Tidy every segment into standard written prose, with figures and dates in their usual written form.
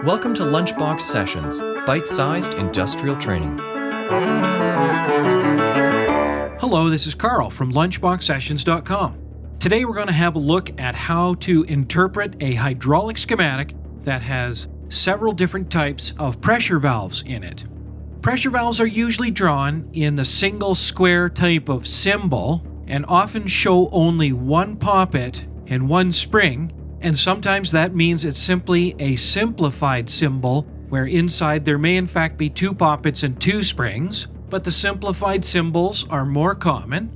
Welcome to Lunchbox Sessions, bite-sized industrial training. Hello, this is Carl from lunchboxsessions.com. Today we're going to have a look at how to interpret a hydraulic schematic that has several different types of pressure valves in it. Pressure valves are usually drawn in the single square type of symbol and often show only one poppet and one spring, and sometimes that means it's simply a simplified symbol where inside there may in fact be two poppets and two springs, but the simplified symbols are more common.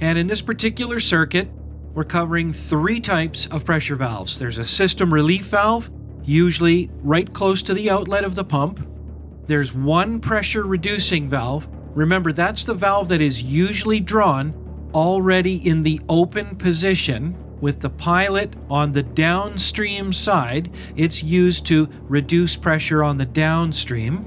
And in this particular circuit, we're covering three types of pressure valves. There's a system relief valve, usually right close to the outlet of the pump. There's one pressure reducing valve. Remember, that's the valve that is usually drawn already in the open position with the pilot on the downstream side. It's used to reduce pressure on the downstream.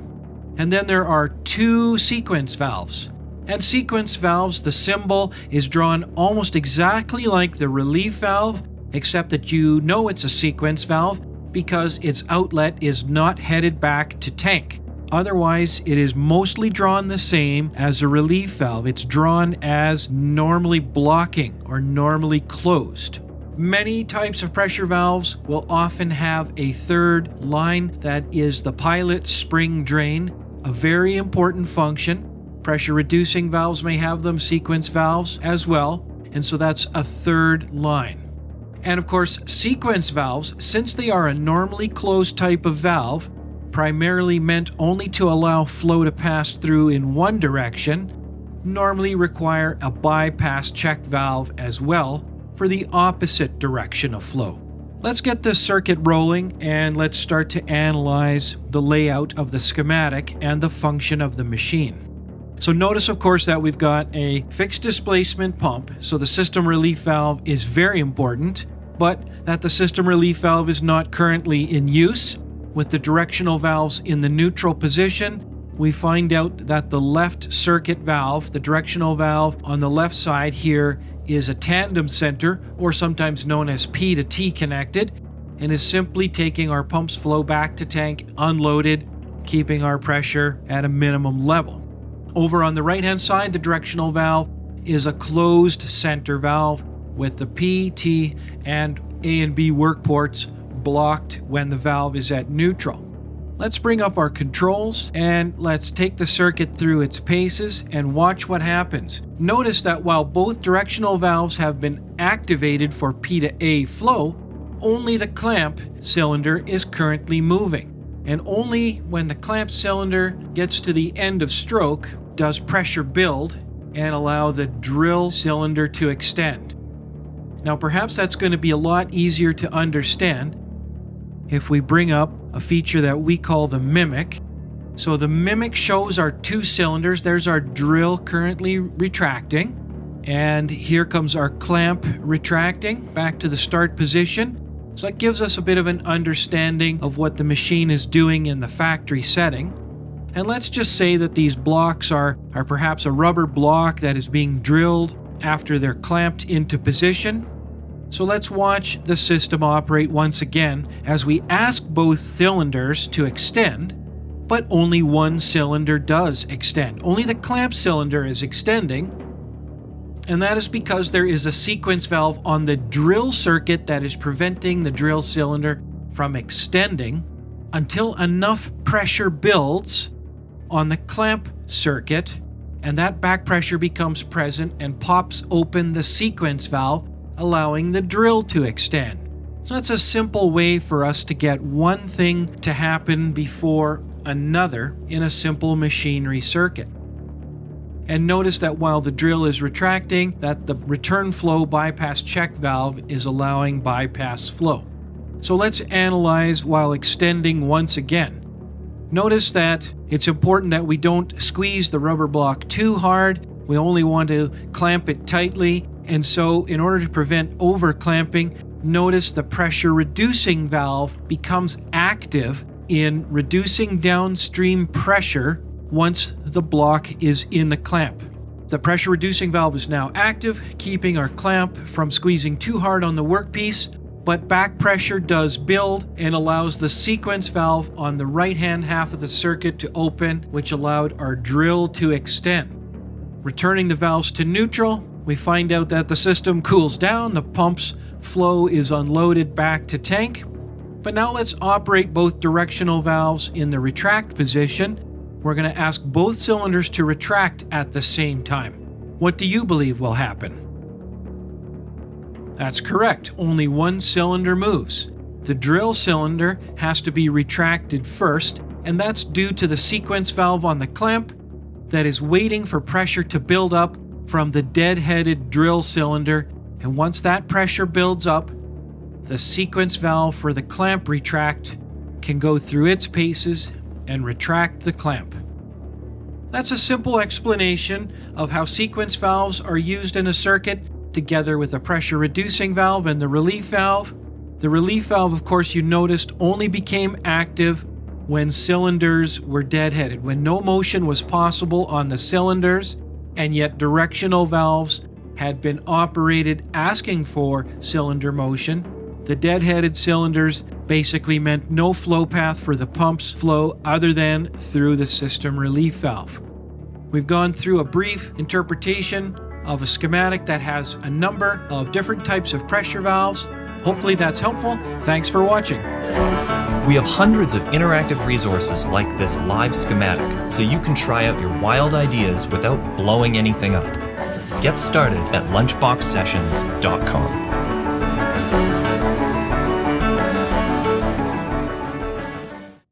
And then there are two sequence valves. And sequence valves, the symbol is drawn almost exactly like the relief valve, except that you know it's a sequence valve because its outlet is not headed back to tank. Otherwise, it is mostly drawn the same as a relief valve. It's drawn as normally blocking or normally closed. Many types of pressure valves will often have a third line that is the pilot spring drain, a very important function. Pressure reducing valves may have them, sequence valves as well, and so that's a third line. And of course, sequence valves, since they are a normally closed type of valve, primarily meant only to allow flow to pass through in one direction, normally require a bypass check valve as well for the opposite direction of flow. Let's get this circuit rolling and let's start to analyze the layout of the schematic and the function of the machine. So notice, of course, that we've got a fixed displacement pump, so the system relief valve is very important, but that the system relief valve is not currently in use. With the directional valves in the neutral position, we find out that the left circuit valve, the directional valve on the left side here, is a tandem center, or sometimes known as P to T connected, and is simply taking our pump's flow back to tank unloaded, keeping our pressure at a minimum level. Over on the right-hand side, the directional valve is a closed center valve with the P, T, and A and B work ports blocked when the valve is at neutral. Let's bring up our controls and let's take the circuit through its paces and watch what happens. Notice that while both directional valves have been activated for P to A flow, only the clamp cylinder is currently moving. And only when the clamp cylinder gets to the end of stroke does pressure build and allow the drill cylinder to extend. Now perhaps that's going to be a lot easier to understand if we bring up a feature that we call the mimic. So the mimic shows our two cylinders. There's our drill currently retracting, and here comes our clamp retracting back to the start position. So that gives us a bit of an understanding of what the machine is doing in the factory setting. And let's just say that these blocks are perhaps a rubber block that is being drilled after they're clamped into position. So let's watch the system operate once again as we ask both cylinders to extend, but only one cylinder does extend. Only the clamp cylinder is extending, and that is because there is a sequence valve on the drill circuit that is preventing the drill cylinder from extending until enough pressure builds on the clamp circuit, and that back pressure becomes present and pops open the sequence valve, allowing the drill to extend. So that's a simple way for us to get one thing to happen before another in a simple machinery circuit. And notice that while the drill is retracting, that the return flow bypass check valve is allowing bypass flow. So let's analyze while extending once again. Notice that it's important that we don't squeeze the rubber block too hard. We only want to clamp it tightly. And so in order to prevent over clamping, notice the pressure reducing valve becomes active in reducing downstream pressure once the block is in the clamp. The pressure reducing valve is now active, keeping our clamp from squeezing too hard on the workpiece, but back pressure does build and allows the sequence valve on the right-hand half of the circuit to open, which allowed our drill to extend. Returning the valves to neutral, we find out that the system cools down, the pump's flow is unloaded back to tank. But now let's operate both directional valves in the retract position. We're going to ask both cylinders to retract at the same time. What do you believe will happen? That's correct. Only one cylinder moves. The drill cylinder has to be retracted first, and that's due to the sequence valve on the clamp that is waiting for pressure to build up from the dead-headed drill cylinder, and once that pressure builds up, the sequence valve for the clamp retract can go through its paces and retract the clamp. That's a simple explanation of how sequence valves are used in a circuit, together with a pressure reducing valve and the relief valve. The relief valve, of course, you noticed only became active when cylinders were deadheaded, when no motion was possible on the cylinders, and yet directional valves had been operated asking for cylinder motion. The deadheaded cylinders basically meant no flow path for the pump's flow other than through the system relief valve. We've gone through a brief interpretation of a schematic that has a number of different types of pressure valves. Hopefully that's helpful. Thanks for watching. We have hundreds of interactive resources like this live schematic, so you can try out your wild ideas without blowing anything up. Get started at lunchboxsessions.com.